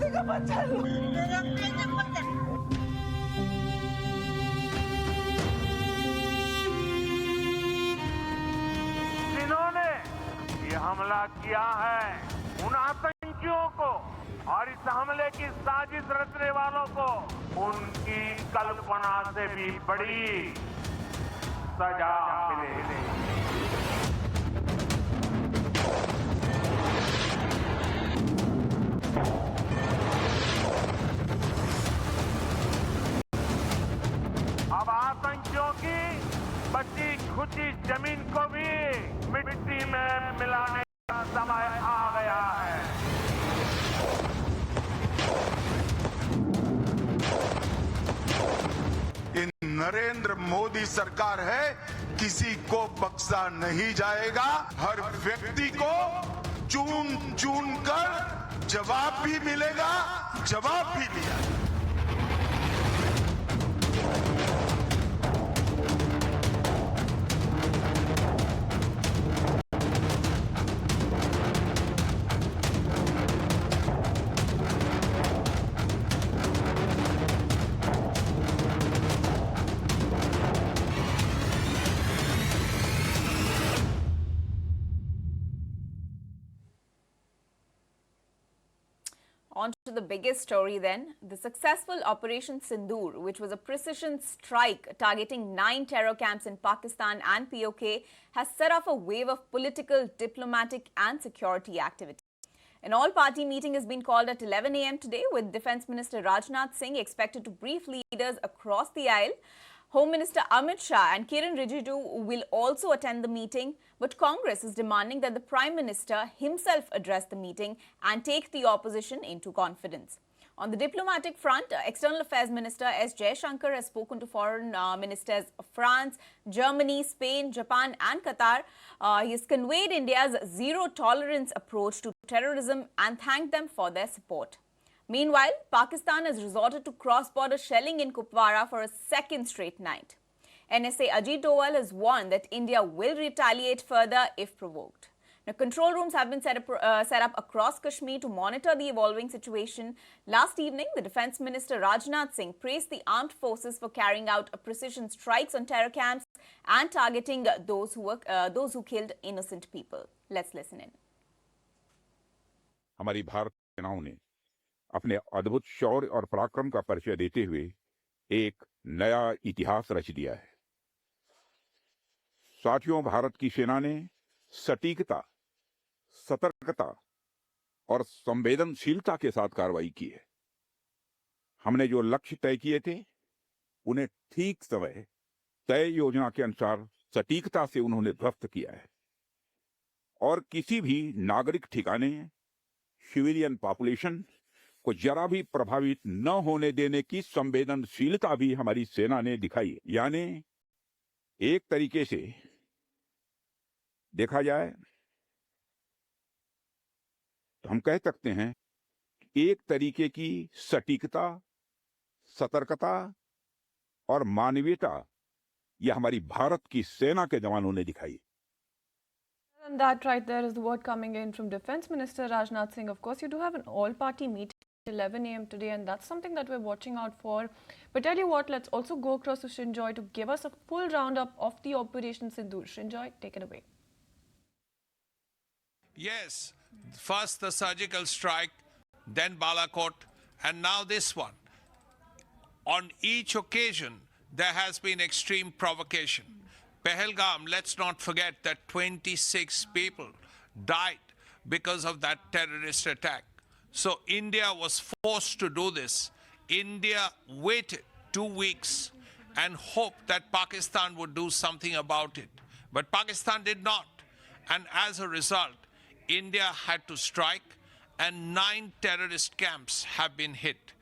जिन्होंने ये हमला किया है उन आतंकियों को और इस हमले की साजिश रचने वालों को उनकी कल्पना से भी बड़ी सजा मिलेगी। अब आतंकियों की बची खुची जमीन को भी मिट्टी में मिलाने का समय आ गया है। इन नरेंद्र मोदी सरकार है, किसी को बख्शा नहीं जाएगा। हर व्यक्ति को चुन चुन कर जवाब भी मिलेगा, जवाब भी दिया। On to the biggest story then. The successful Operation Sindoor, which was a precision strike targeting 9 terror camps in Pakistan and POK, has set off a wave of political, diplomatic and security activity. An all-party meeting has been called at 11 a.m. today, with Defence Minister Rajnath Singh expected to brief leaders across the aisle. Home Minister Amit Shah and Kiran Rijiju will also attend the meeting, but Congress is demanding that the Prime Minister himself address the meeting and take the opposition into confidence. On the diplomatic front, External Affairs Minister S. Jaishankar has spoken to foreign ministers of France, Germany, Spain, Japan and Qatar. He has conveyed India's zero-tolerance approach to terrorism and thanked them for their support. Meanwhile, Pakistan has resorted to cross-border shelling in Kupwara for a second straight night. NSA Ajit Doval has warned that India will retaliate further if provoked. Now, control rooms have been set up across Kashmir to monitor the evolving situation. Last evening, the Defence Minister Rajnath Singh praised the armed forces for carrying out precision strikes on terror camps and targeting those who killed innocent people. Let's listen in. हमारी भारत सेनाओं ने अपने अद्भुत शौर्य और पराक्रम का परिचय देते हुए एक नया इतिहास रच दिया है। साथियों, भारत की सेना ने सटीकता, सतर्कता और संवेदनशीलता के साथ कार्रवाई की है। हमने जो लक्ष्य तय किए थे, उन्हें ठीक समय तय योजना के अनुसार सटीकता से उन्होंने ध्वस्त किया है और किसी भी नागरिक ठिकाने, सिविलियन पॉपुलेशन को जरा भी प्रभावित न होने देने की संवेदनशीलता भी हमारी सेना ने दिखाई। यानी एक तरीके से देखा जाए तो हम कह सकते हैं एक तरीके की सटीकता, सतर्कता और मानवीयता यह हमारी भारत की सेना के जवानों ने दिखाई। And that right there is the word coming in from Defence Minister Rajnath Singh. Of course, you do have an all-party meeting at 11 a.m. today, and that's something that we're watching out for. But tell you what, let's also go across to Shinjoy to give us a full roundup of the Operation Sindoor. Shinjoy, take it away. Yes, first the surgical strike, then Balakot, and now this one. On each occasion, there has been extreme provocation. Pahalgam, let's not forget that 26 people died because of that terrorist attack. So India was forced to do this. India waited 2 weeks and hoped that Pakistan would do something about it. But Pakistan did not. And as a result, India had to strike, and 9 terrorist camps have been hit.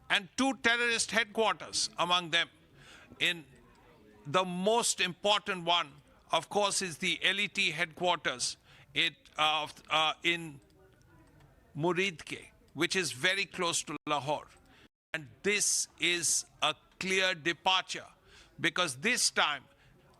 And 2 terrorist headquarters among them. In the most important one, of course, is the LET headquarters in Muridke, which is very close to Lahore. And this is a clear departure, because this time,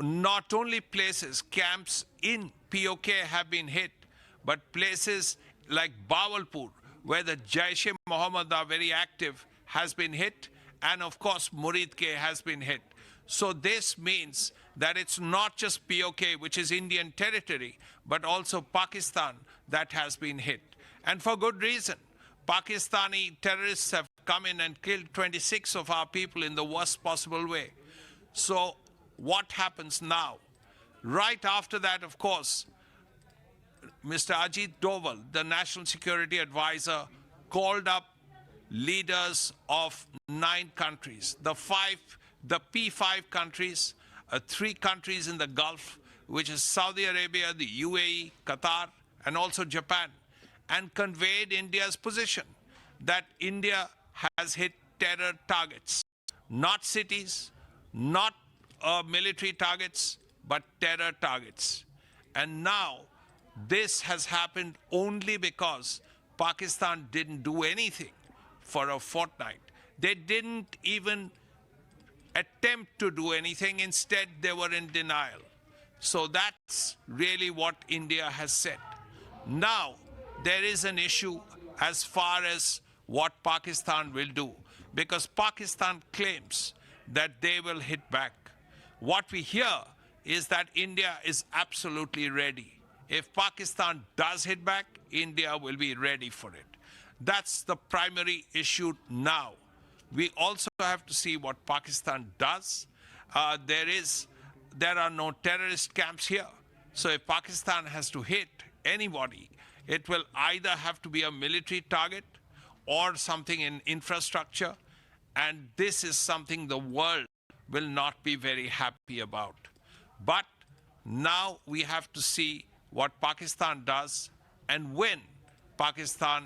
not only places, camps in POK have been hit, but places like Bawalpur, where the Jaish-e-Mohammed are very active, has been hit, and of course Muridke has been hit. So this means that it's not just POK, which is Indian territory, but also Pakistan that has been hit. And for good reason. Pakistani terrorists have come in and killed 26 of our people in the worst possible way. So what happens now? Right after that, of course, Mr. Ajit Doval, the National Security Advisor, called up leaders of 9 countries, the P5 countries, 3 countries in the Gulf, which is Saudi Arabia, the UAE, Qatar, and also Japan, and conveyed India's position that India has hit terror targets, not cities, not military targets, but terror targets. And now this has happened only because Pakistan didn't do anything for a fortnight. They didn't even attempt to do anything. Instead, they were in denial. So that's really what India has said. Now, there is an issue as far as what Pakistan will do, because Pakistan claims that they will hit back. What we hear is that India is absolutely ready. If Pakistan does hit back, India will be ready for it. That's the primary issue now. We also have to see what Pakistan does. There are no terrorist camps here. So if Pakistan has to hit anybody, it will either have to be a military target or something in infrastructure. And this is something the world will not be very happy about. But now we have to see what Pakistan does and when Pakistan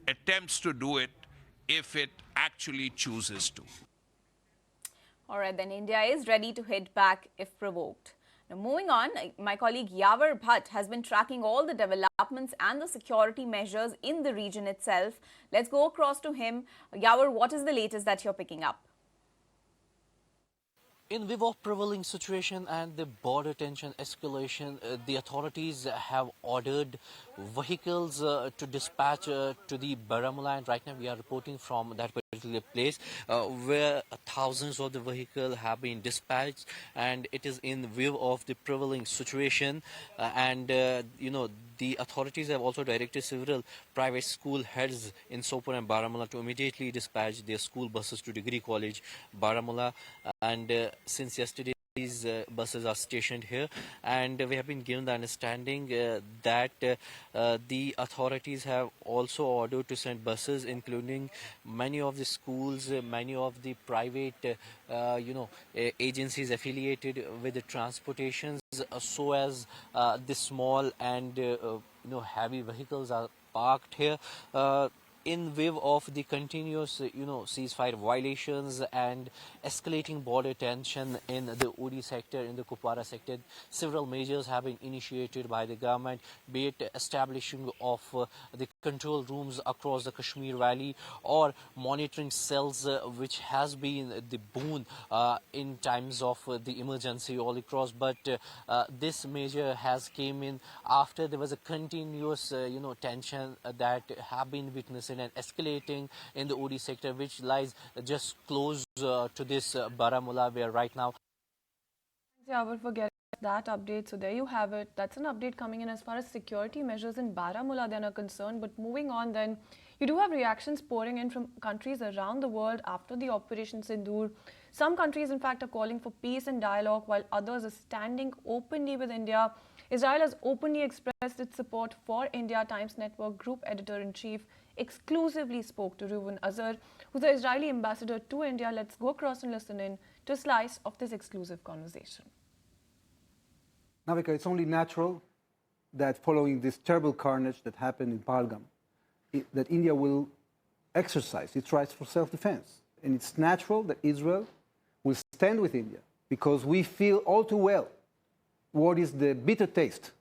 attempts to do it, if it actually chooses to. All right, then India is ready to hit back if provoked. Now, moving on, my colleague Yavar Bhatt has been tracking all the developments and the security measures in the region itself. Let's go across to him. Yavar, what is the latest that you're picking up? In view of prevailing situation and the border tension escalation, the authorities have ordered vehicles to dispatch to the Baramulla, and right now we are reporting from that particular place where thousands of the vehicles have been dispatched, and it is in view of the prevailing situation. The authorities have also directed several private school heads in Sopore and Baramulla to immediately dispatch their school buses to Degree College, Baramulla. And since yesterday, these buses are stationed here, and we have been given the understanding that the authorities have also ordered to send buses, including many of the schools, many of the private, agencies affiliated with the transportations, so as the small and heavy vehicles are parked here. In view of the continuous, ceasefire violations and escalating border tension in the Uri sector, in the Kupwara sector, several measures have been initiated by the government, be it establishing of the control rooms across the Kashmir Valley or monitoring cells, which has been the boon in times of the emergency all across. But this measure has came in after there was a continuous, tension that have been witnessing and escalating in the Uri sector, which lies just close to this Baramulla, where right now. Yeah, I will forget that update. So there you have it. That's an update coming in as far as security measures in Baramulla then are concerned. But moving on then, you do have reactions pouring in from countries around the world after the Operation Sindoor. Some countries, in fact, are calling for peace and dialogue, while others are standing openly with India. Israel has openly expressed its support for India. Times Network Group Editor-in-Chief exclusively spoke to Reuven Azar, who's the Israeli ambassador to India. Let's go across and listen in to a slice of this exclusive conversation. Navika, it's only natural that following this terrible carnage that happened in Pahalgam, that India will exercise its rights for self-defense. And it's natural that Israel will stand with India, because we feel all too well what is the bitter taste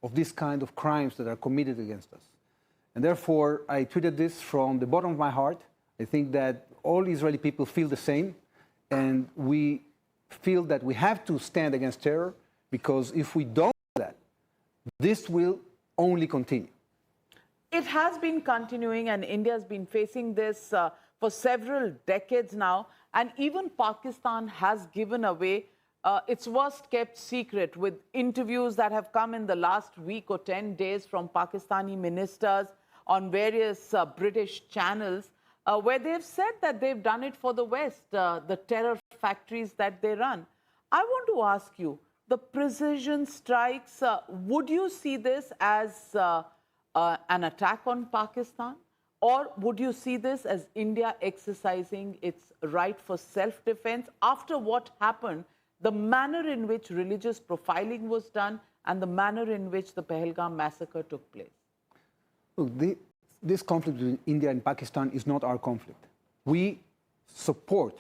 of this kind of crimes that are committed against us. And therefore, I tweeted this from the bottom of my heart. I think that all Israeli people feel the same, and we feel that we have to stand against terror, because if we don't do that, this will only continue. It has been continuing, and India has been facing this for several decades now. And even Pakistan has given away its worst kept secret with interviews that have come in the last week or 10 days from Pakistani ministers on various British channels, where they've said that they've done it for the West, the terror factories that they run. I want to ask you, the precision strikes, would you see this as an attack on Pakistan? Or would you see this as India exercising its right for self-defense after what happened, the manner in which religious profiling was done and the manner in which the Pahalgam massacre took place? Look, this conflict between India and Pakistan is not our conflict. We support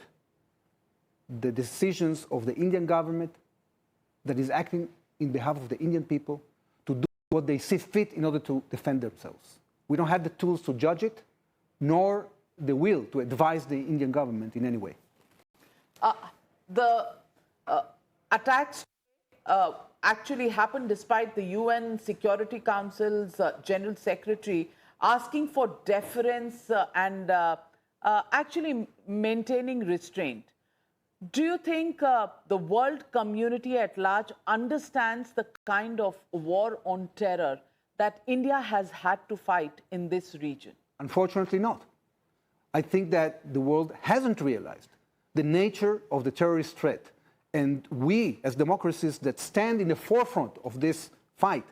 the decisions of the Indian government that is acting in behalf of the Indian people to do what they see fit in order to defend themselves. We don't have the tools to judge it, nor the will to advise the Indian government in any way. The attacks actually happened despite the UN Security Council's General Secretary asking for deference and actually maintaining restraint. Do you think the world community at large understands the kind of war on terror that India has had to fight in this region? Unfortunately not. I think that the world hasn't realized the nature of the terrorist threat. And we, as democracies that stand in the forefront of this fight,